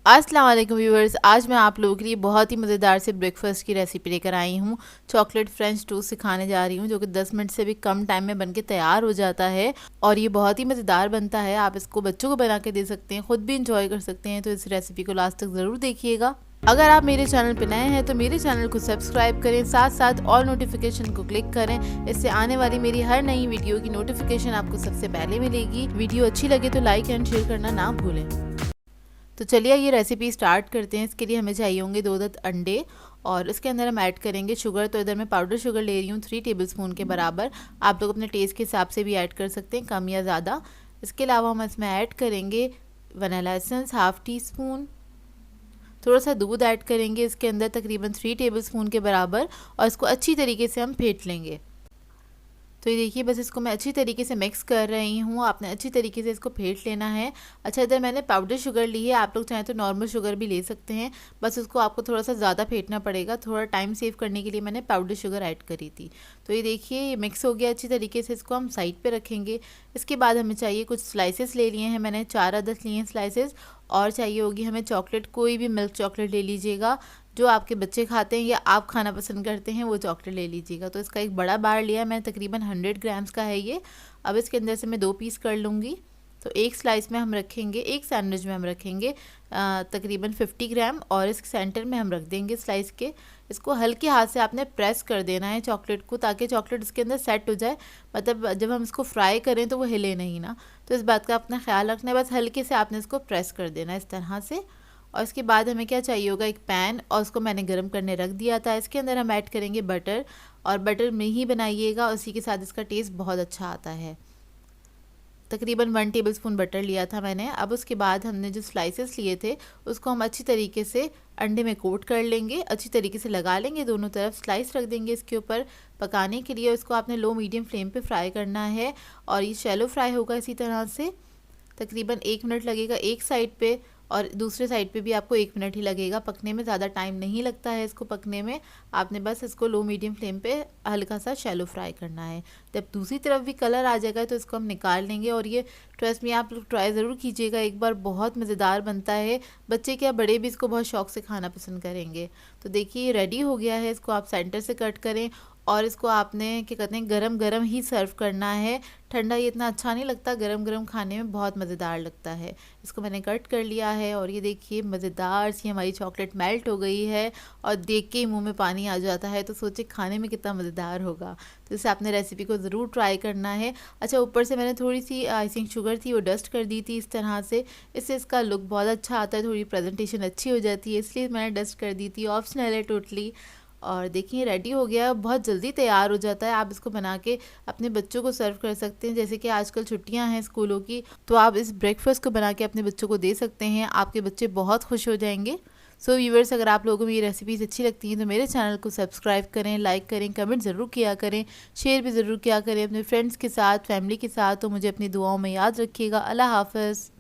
अस्सलाम वालेकुम व्यूअर्स, आज मैं आप लोगों के लिए बहुत ही मज़ेदार से ब्रेकफास्ट की रेसिपी लेकर आई हूँ। चॉकलेट फ्रेंच टोस्ट सिखाने जा रही हूँ, जो कि 10 मिनट से भी कम टाइम में बनके तैयार हो जाता है और ये बहुत ही मज़ेदार बनता है। आप इसको बच्चों को बना के दे सकते हैं, खुद भी इंजॉय कर सकते हैं। तो इस रेसिपी को लास्ट तक ज़रूर देखिएगा। अगर आप मेरे चैनल पर नए हैं तो मेरे चैनल को सब्सक्राइब करें, साथ साथ ऑल नोटिफिकेशन को क्लिक करें। इससे आने वाली मेरी हर नई वीडियो की नोटिफिकेशन आपको सबसे पहले मिलेगी। वीडियो अच्छी लगे तो लाइक एंड शेयर करना ना भूलें। तो चलिए ये रेसिपी स्टार्ट करते हैं। इसके लिए हमें चाहिए होंगे 2 अंडे और इसके अंदर हम ऐड करेंगे शुगर। तो इधर मैं पाउडर शुगर ले रही हूँ 3 टेबलस्पून के बराबर। आप लोग अपने टेस्ट के हिसाब से भी ऐड कर सकते हैं, कम या ज़्यादा। इसके अलावा हम इसमें ऐड करेंगे vanilla essence half tea spoon. थोड़ा सा दूध ऐड करेंगे इसके अंदर तकरीबन 3 टेबलस्पून के बराबर और इसको अच्छी तरीके से हम फेंट लेंगे। तो ये देखिए, बस इसको मैं अच्छी तरीके से मिक्स कर रही हूँ। आपने अच्छी तरीके से इसको फेंट लेना है। अच्छा, इधर मैंने पाउडर शुगर ली है, आप लोग चाहें तो नॉर्मल शुगर भी ले सकते हैं। बस उसको आपको थोड़ा सा ज़्यादा फेंटना पड़ेगा, थोड़ा टाइम सेव करने के लिए मैंने पाउडर शुगर ऐड करी थी। तो ये देखिए, ये मिक्स हो गया अच्छी तरीके से। इसको हम साइड पर रखेंगे। इसके बाद हमें चाहिए कुछ स्लाइसेस ले लिए हैं मैंने, 4 अदद लिए हैं स्लाइसेस। और चाहिए होगी हमें चॉकलेट, कोई भी मिल्क चॉकलेट ले लीजिएगा जो आपके बच्चे खाते हैं या आप खाना पसंद करते हैं, वो चॉकलेट ले लीजिएगा। तो इसका एक बड़ा बार लिया मैं, तकरीबन 100 ग्राम्स का है ये। अब इसके अंदर से मैं 2 पीस कर लूँगी। तो एक स्लाइस में हम रखेंगे, एक सैंडविच में हम रखेंगे तकरीबन 50 ग्राम और इस सेंटर में हम रख देंगे स्लाइस के। इसको हल्के हाथ से आपने प्रेस कर देना है चॉकलेट को, ताकि चॉकलेट इसके अंदर सेट हो जाए। मतलब जब हम इसको फ्राई करें तो वो हिले नहीं ना, तो इस बात का अपना ख्याल रखना है। बस हल्के से आपने इसको प्रेस कर देना है इस तरह से। और इसके बाद हमें क्या चाहिए होगा, एक पैन, और उसको मैंने गर्म करने रख दिया था। इसके अंदर हम ऐड करेंगे बटर, और बटर में ही बनाइएगा, उसी के साथ इसका टेस्ट बहुत अच्छा आता है। तकरीबन 1 टेबलस्पून बटर लिया था मैंने। अब उसके बाद हमने जो स्लाइसेस लिए थे उसको हम अच्छी तरीके से अंडे में कोट कर लेंगे, अच्छी तरीके से लगा लेंगे, दोनों तरफ स्लाइस रख देंगे इसके ऊपर पकाने के लिए। इसको आपने लो मीडियम फ्लेम पे फ्राई करना है और ये शैलो फ्राई होगा इसी तरह से। तकरीबन 1 मिनट लगेगा एक साइड पे और दूसरे साइड पे भी आपको 1 मिनट ही लगेगा पकने में, ज़्यादा टाइम नहीं लगता है इसको पकने में। आपने बस इसको लो मीडियम फ्लेम पे हल्का सा शैलो फ्राई करना है। जब दूसरी तरफ भी कलर आ जाएगा तो इसको हम निकाल लेंगे। और ये ट्रस्ट में आप लोग ट्राई ज़रूर कीजिएगा एक बार, बहुत मज़ेदार बनता है। बच्चे क्या बड़े भी इसको बहुत शौक से खाना पसंद करेंगे। तो देखिए ये रेडी हो गया है। इसको आप सेंटर से कट करें और इसको आपने क्या कहते हैं गरम गरम ही सर्व करना है। ठंडा ये इतना अच्छा नहीं लगता, गरम गरम खाने में बहुत मज़ेदार लगता है। इसको मैंने कट कर लिया है और ये देखिए मज़ेदार सी हमारी चॉकलेट मेल्ट हो गई है और देख के ही मुंह में पानी आ जाता है। तो सोचिए खाने में कितना मज़ेदार होगा। तो इससे आपने रेसिपी को ज़रूर ट्राई करना है। अच्छा, ऊपर से मैंने थोड़ी सी आइसिंग शुगर थी वो डस्ट कर दी थी इस तरह से। इससे इसका लुक बहुत अच्छा आता है, थोड़ी प्रेजेंटेशन अच्छी हो जाती है, इसलिए मैंने डस्ट कर दी थी। ऑप्शनल है टोटली। और देखिए रेडी हो गया, बहुत जल्दी तैयार हो जाता है। आप इसको बना के अपने बच्चों को सर्व कर सकते हैं। जैसे कि आजकल छुट्टियां हैं स्कूलों की, तो आप इस ब्रेकफास्ट को बना के अपने बच्चों को दे सकते हैं। आपके बच्चे बहुत खुश हो जाएंगे। सो व्यूअर्स, अगर आप लोगों को ये रेसिपीज़ अच्छी लगती हैं तो मेरे चैनल को सब्सक्राइब करें, लाइक करें, कमेंट ज़रूर किया करें, शेयर भी ज़रूर किया करें अपने फ्रेंड्स के साथ, फैमिली के साथ। तो मुझे अपनी दुआओं में याद रखिएगा। अल्लाह हाफ़िज़।